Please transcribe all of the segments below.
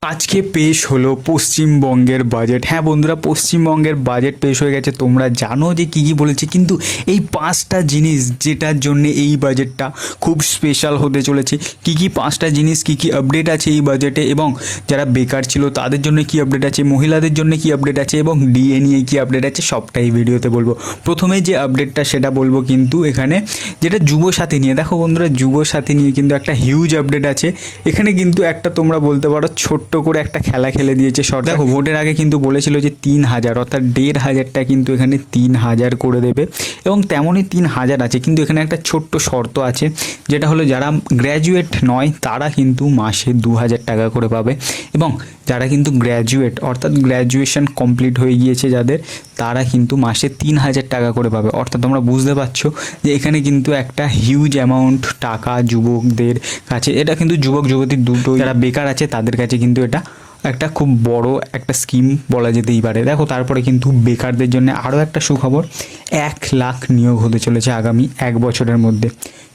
আজকে পেশ হলো পশ্চিমবঙ্গের বাজেট। হ্যাঁ বন্ধুরা, পশ্চিমবঙ্গের বাজেট পেশ হয়ে গেছে। তোমরা জানো যে কী কী বলেছে, কিন্তু এই পাঁচটা জিনিস যেটার জন্য এই বাজেটটা খুব স্পেশাল হতে চলেছে, কী কী পাঁচটা জিনিস, কী কী আপডেট আছে এই বাজেটে, এবং যারা বেকার ছিল তাদের জন্য কী আপডেট আছে, মহিলাদের জন্য কী আপডেট আছে, এবং ডিএ নিয়ে কী আপডেট আছে, সবটাই ভিডিওতে বলবো। প্রথমে যে আপডেটটা সেটা বলবো কিন্তু এখানে, যেটা যুবসাথী নিয়ে। দেখো বন্ধুরা, যুবসাথী নিয়ে কিন্তু একটা হিউজ আপডেট আছে। এখানে কিন্তু একটা তোমরা বলতে পারো ছোট্ট করে একটা খেলা খেলে দিয়েছে সরকার। দেখো, ভোটের আগে কিন্তু বলেছিল যে 3,000, অর্থাৎ 1,500টা কিন্তু এখানে 3,000 করে দেবে, এবং তেমনই 3,000 আছে। কিন্তু এখানে একটা ছোট্ট শর্ত আছে, যেটা হলো যারা গ্র্যাজুয়েট নয় তারা কিন্তু মাসে 2,000 টাকা করে পাবে, এবং যারা কিন্তু গ্র্যাজুয়েট অর্থাৎ গ্র্যাজুয়েশন কমপ্লিট হয়ে গিয়েছে যাদের, তারা কিন্তু মাসে 3,000 টাকা করে পাবে। অর্থাৎ তোমরা বুঝতে পারছো যে এখানে কিন্তু একটা হিউজ অ্যামাউন্ট টাকা যুবকদের কাছে, এটা কিন্তু যুবক যুবতী দুটো যারা বেকার আছে তাদের কাছে কিন্তু এটা একটা খুব বড় একটা স্কিম বলা যেতেই পারে। দেখো, তারপরে কিন্তু বেকারদের জন্য আরও একটা সুখবর, 1 লাখ নিয়োগ হতে চলেছে আগামী 1 বছরের মধ্যে।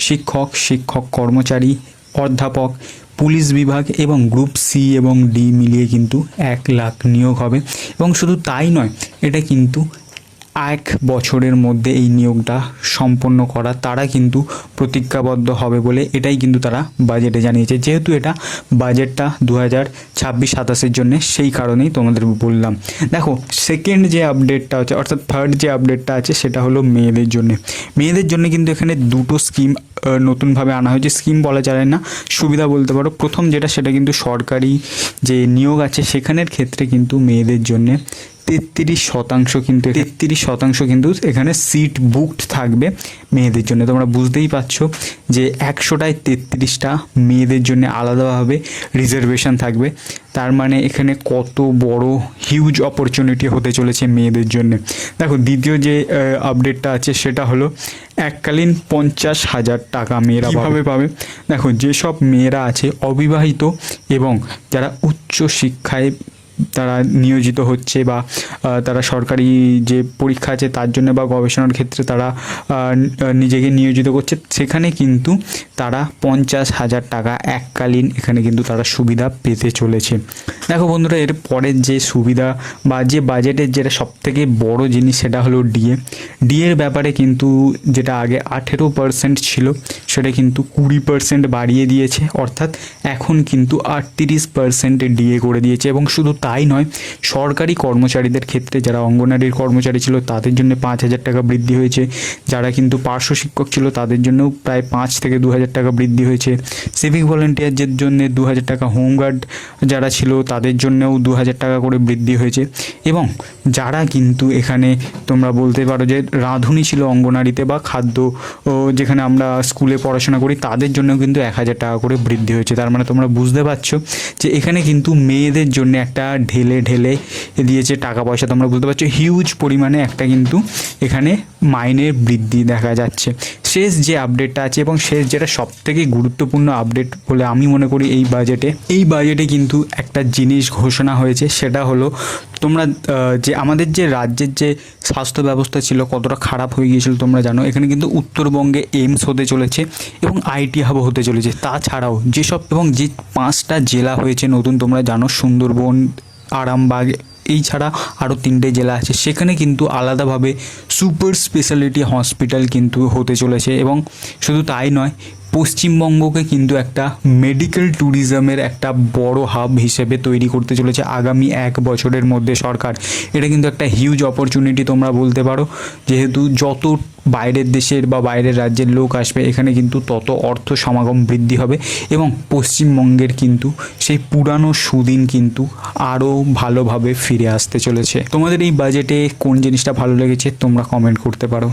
শিক্ষক কর্মচারী, অধ্যাপক, পুলিশ বিভাগ এবং গ্রুপ সি এবং ডি মিলিয়ে কিন্তু 1 লাখ নিয়োগ হবে। এবং শুধু তাই নয়, এটা কিন্তু 1 বছরের মধ্যে এই নিয়োগটা সম্পন্ন করা তারা কিন্তু প্রতিজ্ঞাবদ্ধ হবে বলে এটাই কিন্তু তারা বাজেটে জানিয়েছে। যেহেতু এটা বাজেটটা 2026-27-এর জন্য, সেই কারণেই তোমাদের বললাম। দেখো, সেকেন্ড যে আপডেটটা হচ্ছে, অর্থাৎ থার্ড যে আপডেটটা আছে, সেটা হলো মেয়েদের জন্য। মেয়েদের জন্য কিন্তু এখানে দুটো স্কিম নতুনভাবে আনা হয়েছে। স্কিম বলা যায় না, সুবিধা বলতে পারো। প্রথম যেটা, সেটা কিন্তু সরকারি যে নিয়োগ আছে সেখানের ক্ষেত্রে কিন্তু মেয়েদের জন্যে 33% কিন্তু এখানে সিট বুকড থাকবে মেয়েদের জন্য। তোমরা বুঝতেই পারছো যে 100টায় 33টা মেয়েদের জন্য আলাদাভাবে রিজার্ভেশন থাকবে। তার মানে এখানে কত বড় হিউজ অপরচুনিটি হতে চলেছে মেয়েদের জন্য। দেখো, দ্বিতীয় যে আপডেটটা আছে সেটা হলো এককালীন 50,000 টাকা মেয়েরা কীভাবে পাবে। দেখো, যেসব মেয়েরা আছে অবিবাহিত এবং যারা উচ্চ শিক্ষায় তারা নিয়োজিত হচ্ছে, বা তারা সরকারি যে পরীক্ষা আছে তার জন্য বা গবেষণার ক্ষেত্রে তারা নিজেকে নিয়োজিত করছে, সেখানে কিন্তু তারা 50,000 টাকা এককালীন এখানে কিন্তু তারা সুবিধা পেতে চলেছে। দেখো বন্ধুরা, এর পরের যে সুবিধা বা যে বাজেটের যেটা সবথেকে বড় জিনিস, সেটা হলো ডিএর ব্যাপারে কিন্তু যেটা আগে 18% ছিল সেটা কিন্তু 20% বাড়িয়ে দিয়েছে, অর্থাৎ এখন কিন্তু 38% ডিএ করে দিয়েছে। এবং শুধু তাই নয়, সরকারি কর্মচারীদের ক্ষেত্রে যারা অঙ্গনারীর কর্মচারী ছিল তাদের জন্য 5,000 টাকা বৃদ্ধি হয়েছে। যারা কিন্তু পার্শ্ব শিক্ষক ছিল তাদের জন্যও প্রায় 5 থেকে 2,000 টাকা বৃদ্ধি হয়েছে। সিভিক ভলেন্টিয়ারদের জন্য 2,000 টাকা, হোমগার্ড যারা ছিল তাদের জন্যও 2,000 টাকা করে বৃদ্ধি হয়েছে। এবং যারা কিন্তু এখানে তোমরা বলতে পারো যে রাঁধুনি ছিল অঙ্গনারীতে, বা খাদ্য যেখানে আমরা স্কুলে পড়াশোনা করি, তাদের জন্যও কিন্তু 1,000 টাকা করে বৃদ্ধি হয়েছে। তার মানে তোমরা বুঝতে পারছো যে এখানে কিন্তু মেয়েদের জন্য একটা ঢেলে ঢেলে দিয়েছে টাকা পয়সা। তোমরা বুঝতে পারছো হিউজ পরিমাণে একটা কিন্তু এখানে মাইনের বৃদ্ধি দেখা যাচ্ছে। শেষ যে আপডেটটা আছে, এবং শেষ যেটা সবথেকে গুরুত্বপূর্ণ আপডেট বলে আমি মনে করি এই বাজেটে কিন্তু একটা জিনিস ঘোষণা হয়েছে, সেটা হলো তোমরা যে আমাদের যে রাজ্যের যে স্বাস্থ্য ব্যবস্থা ছিল কতটা খারাপ হয়ে গিয়েছিল তোমরা জানো। এখানে কিন্তু উত্তরবঙ্গে এইমস হতে চলেছে এবং আইটি হাব হতে চলেছে। তাছাড়াও যেসব এবং যে 5টা জেলা হয়েছে নতুন, তোমরা জানো, সুন্দরবন, আরামবাগ, এই ছাড়া আরও 3টে জেলা আছে, সেখানে কিন্তু আলাদাভাবে সুপার স্পেশালিটি হসপিটাল কিন্তু হতে চলেছে। এবং শুধু তাই নয়, পশ্চিমবঙ্গকে কিন্তু একটা মেডিকেল ট্যুরিজমের একটা বড় হাব হিসেবে তৈরি করতে চলেছে আগামী 1 বছরের মধ্যে সরকার। এটা কিন্তু একটা হিউজ অপরচুনিটি তোমরা বলতে পারো, যেহেতু যত বাইরের দেশের বা বাইরের রাজ্যের লোক আসবে এখানে কিন্তু তত অর্থ সমাগম বৃদ্ধি হবে, এবং পশ্চিমবঙ্গের কিন্তু সেই পুরানো সুদিন কিন্তু আরও ভালোভাবে ফিরে আসতে চলেছে। তোমাদের এই বাজেটে কোন জিনিসটা ভালো লেগেছে তোমরা কমেন্ট করতে পারো।